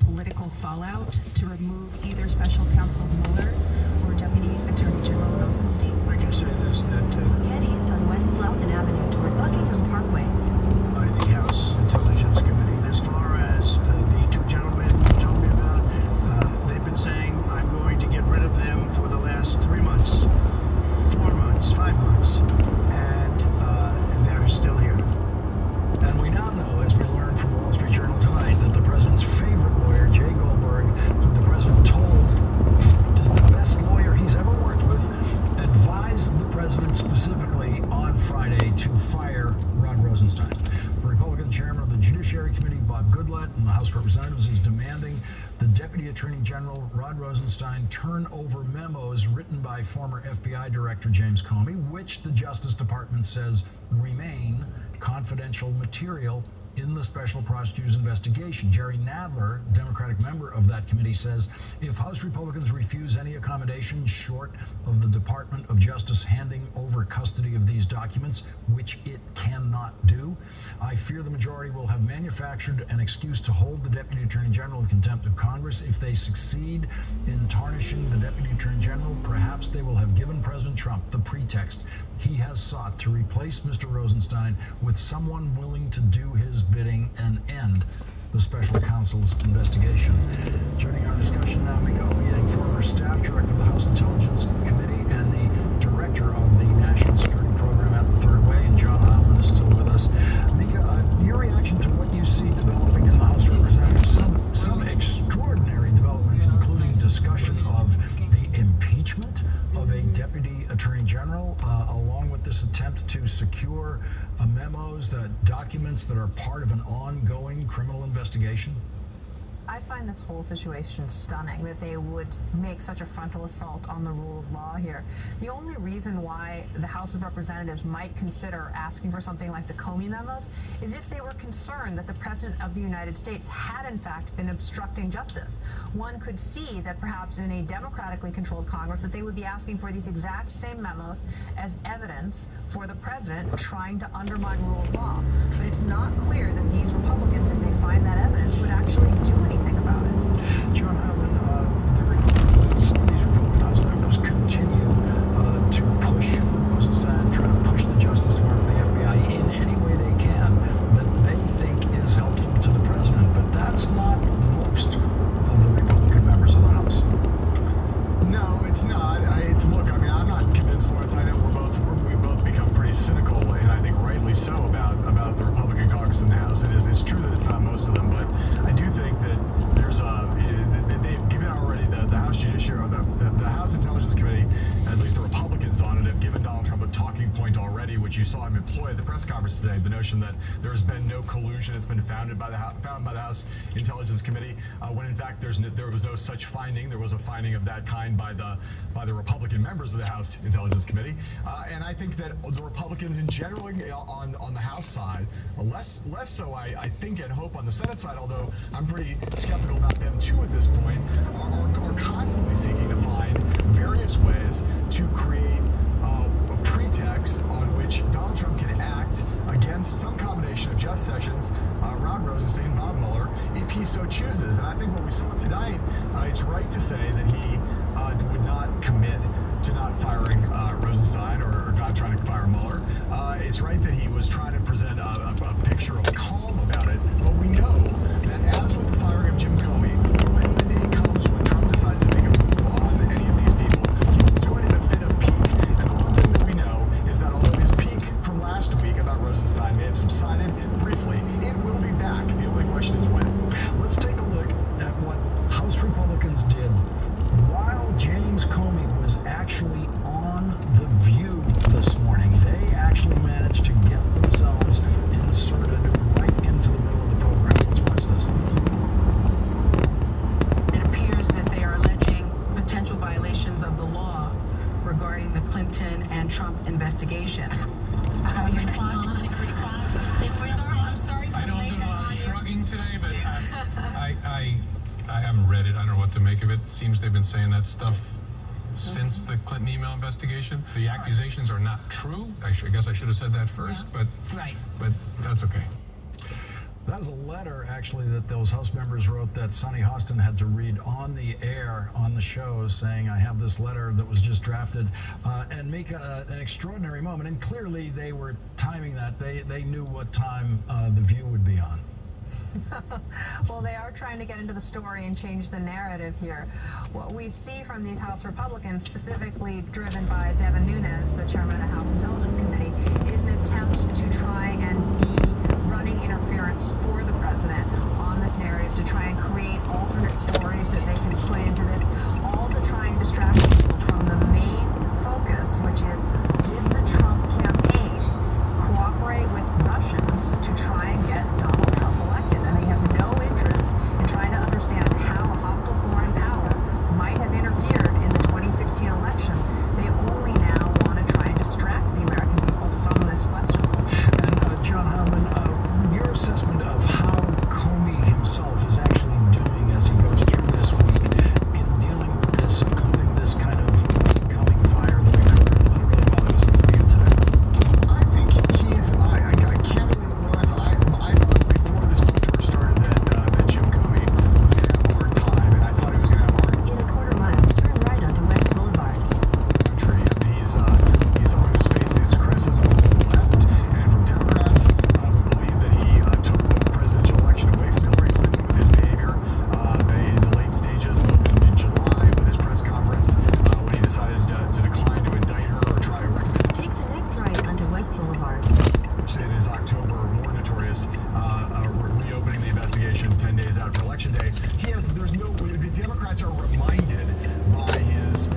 political fallout to remove either Special Counsel Mueller or Deputy Attorney General Rosenstein? I can say this, that Head east on West Slauson Avenue toward Buckingham Parkway. by the House Intelligence Committee, as far as the two gentlemen you told me about, they've been saying, I'm going to get rid of them for the last 3 months, 4 months, 5 months, and they're still here. And we now know, as we learned from the Wall Street Journal tonight, that the president's favorite lawyer, Jay Goldberg, who the president told is the best lawyer he's ever worked with, advised the president specifically on Friday to fire Rod Rosenstein. The Republican chairman of the Judiciary Committee, Bob Goodlatte, in the House of Representatives is demanding the Deputy Attorney General, Rod Rosenstein, turn over memos written by former FBI Director James Comey, which the Justice Department says remain confidential material in the special prosecutor's investigation. Jerry Nadler, Democratic member of that committee, says if House Republicans refuse any accommodation short of the Department of Justice handing over custody of these documents, which it cannot do, I fear the majority will have manufactured an excuse to hold the Deputy Attorney General in contempt of Congress. If they succeed in tarnishing the Deputy Attorney General, perhaps they will have given President Trump the pretext he has sought to replace Mr. Rosenstein with someone willing to do his bidding and end the special counsel's investigation. Joining our discussion now, Mika Ouyang, former staff director of the House Intelligence Committee and the director of the National Security Program at the Third Way, and John Heilman is still with us. Mika, your reaction to what you see developing in the House of Representatives, some extraordinary developments, including discussion of the impeachment of a Deputy Attorney General, along with this attempt to secure memos, documents that are part of an ongoing criminal investigation? I find this whole situation stunning, that they would make such a frontal assault on the rule of law here. The only reason why the House of Representatives might consider asking for something like the Comey memos is if they were concerned that the President of the United States had in fact been obstructing justice. One could see that perhaps in a democratically controlled Congress that they would be asking for these exact same memos as evidence for the President trying to undermine rule of law. But it's not clear that these Republicans, if they find that evidence, would actually do anything about it. John Heilman, some of these Republican House members continue to push Rosenstein, try to push the Justice Department, the FBI, in any way they can that they think is helpful to the president. But that's not most of the Republican members of the House. No, it's not. Look, I mean, I'm not convinced, Lawrence. I know we've both become pretty cynical, and I think rightly so, about the Republican caucus in the House. It's true that it's not most of them, but I do think that there's they've given already the House Judiciary, the House Intelligence Committee, at least the Republicans on it, have given Donald Trump a talking point already, which you saw him employ at the press conference today. The notion that there has been no collusion, it's been found by the House Intelligence Committee, when in fact there was no such finding. There was a finding of that kind by the Republican members of the House Intelligence Committee, and I think that the Republicans in general on the House side, less so I think and hope on the Senate side, although I'm pretty skeptical about them too at this point, are constantly seeking to find various ways to create a pretext on which Donald Trump can act against some combination of Jeff Sessions, Rod Rosenstein, Bob Mueller, if he so chooses. And I think what we saw tonight, it's right to say that he would not commit to not firing Rosenstein or not trying to fire Mueller. It's right that he was trying to present a picture of calm about it. But we know that as with the firing of Jim Comey, when the day comes when Trump decides to make a move on any of these people, he will do it in a fit of pique. And the one thing that we know is that although his pique from last week about Rosenstein may have subsided briefly, it will be back. The only question is when. Let's take a look at what House Republicans did while James Comey was actually on The View this morning. They actually managed to get themselves inserted right into the middle of the program. Let's watch this. It appears that they are alleging potential violations of the law regarding the Clinton and Trump investigation. How do you respond? I'm sorry to I don't do a lot of shrugging today, but I haven't read it. I don't know what to make of it. It seems they've been saying that stuff since the Clinton email investigation. The accusations are not true. I guess I should have said that first, but that's okay. That was a letter, actually, that those House members wrote that Sonny Hostin had to read on the air on the show, saying, I have this letter that was just drafted, and make an extraordinary moment. And clearly they were timing that. They knew what time The View would be on. Well, they are trying to get into the story and change the narrative here. What we see from these House Republicans, specifically driven by Devin Nunes, the chairman of the House Intelligence Committee, is an attempt to try and be running interference for the president on this narrative, to try and create alternate stories that they can put into this, all to try and distract people from the main focus, which is, did the Trump campaign cooperate with Russians to try and get Donald Trump elected? And they have no interest in trying to understand how a hostile foreign power might have interfered in the 2016 election. They only now want to try and distract the American people from this question. And John Heilman, your assessment of how Comey himself is actually doing as he goes through this week in dealing with this, including this kind of incoming fire that occurred literally while he was on The View today? I think I can't believe, Lawrence, I thought before this book tour started that Jim Comey was going to have a hard time, and I thought he was going to have a hard In a quarter mile, turn right onto West Boulevard. country. I mean, he's someone who's faces criticism from the left and from Democrats who believe that he took the presidential election away from Hillary Clinton with his behavior in the late stages, both in July with his press conference when he decided to decline to indict her or try to recommend Take the next right onto West Boulevard. in his October more notorious reopening the investigation 10 days after Election Day. The Democrats are reminded by his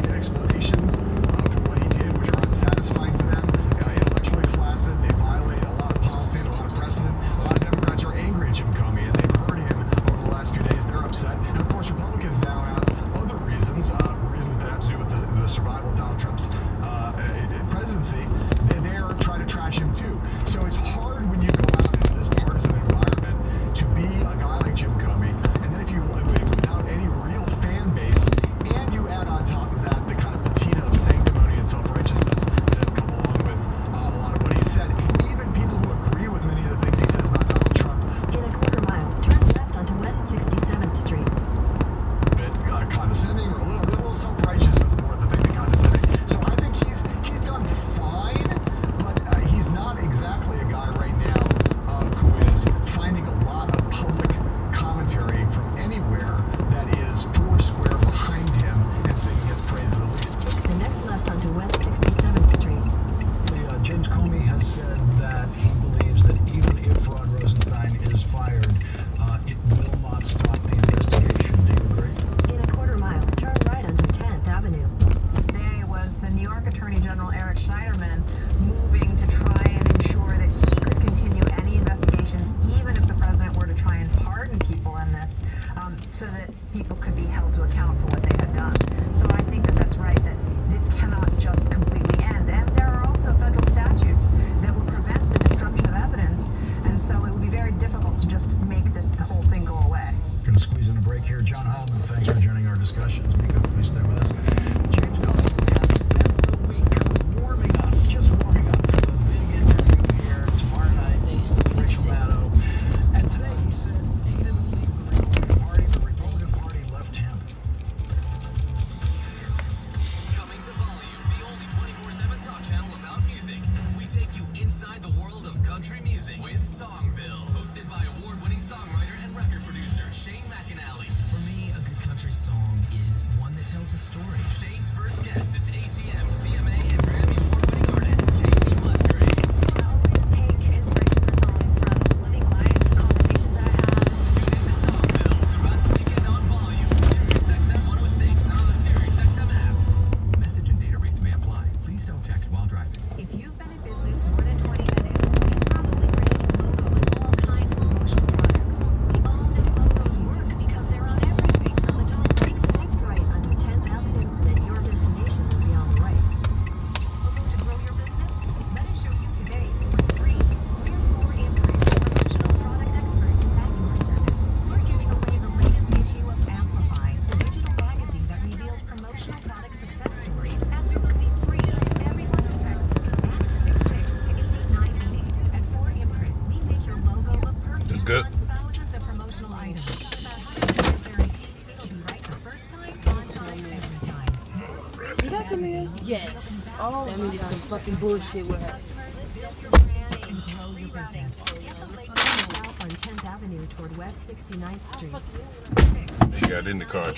explanations for what he did, which are unsatisfying to them, intellectually flaccid. They violate a lot of policy and a lot of precedent. A lot of Democrats are angry at Jim Comey, and they've heard him over the last few days. They're upset. And of course, Republicans now have other reasons that have to do with the survival of Donald Trump's presidency. They are trying to trash him too. So it's hard when you go out into this partisan environment to be a guy like Jim Comey, and then if you without any real fan base, and you add on top of that the kind of patina of sanctimony and self-righteousness that have come along with a lot of what he said, even people who agree with many of the things he says about Donald Trump, In a quarter mile, turn left onto West 67th Street. a bit condescending or a little self-righteous is more the thing than condescending. So I think he's done fine, but he's not exactly a guy right now who is finding a lot of public commentary from anywhere that is four square behind him and singing his praises at least. The next left onto West 67th Street. James Comey has said that he believes that even if Rod Rosenstein is fired, it will not stop the investigation. Do you agree? In a quarter mile, turn right onto 10th Avenue. Today was the New York Attorney General Eric Schneiderman moving to try and ensure that he could continue any investigations, even if the president were to try and pardon people in this, so that people could be held to account for what they had done. So I think that that's right, that this cannot just completely end. And there are also federal statutes that would prevent the destruction of evidence, and so it would be very difficult to just make the whole thing go away. Going to squeeze in a break here. John Heilman, thanks for joining our discussions. Mika, please stay with us. James Comey has spent the week warming up for the big interview here tomorrow night with Rachel Maddow. And today he said he didn't leave the Republican Party. The Republican Party left him. Coming to Volume, the only 24/7 talk channel about music. We take you inside the world of country music with Songville, hosted by award-winning songwriter and record producer Shane McAnally. For me, a good country song is one that tells a story. Shane's to me? Yes. Oh, that means some fucking bullshit with her. Grow your business. South on 10th Avenue toward West 69th Street. He got in the car.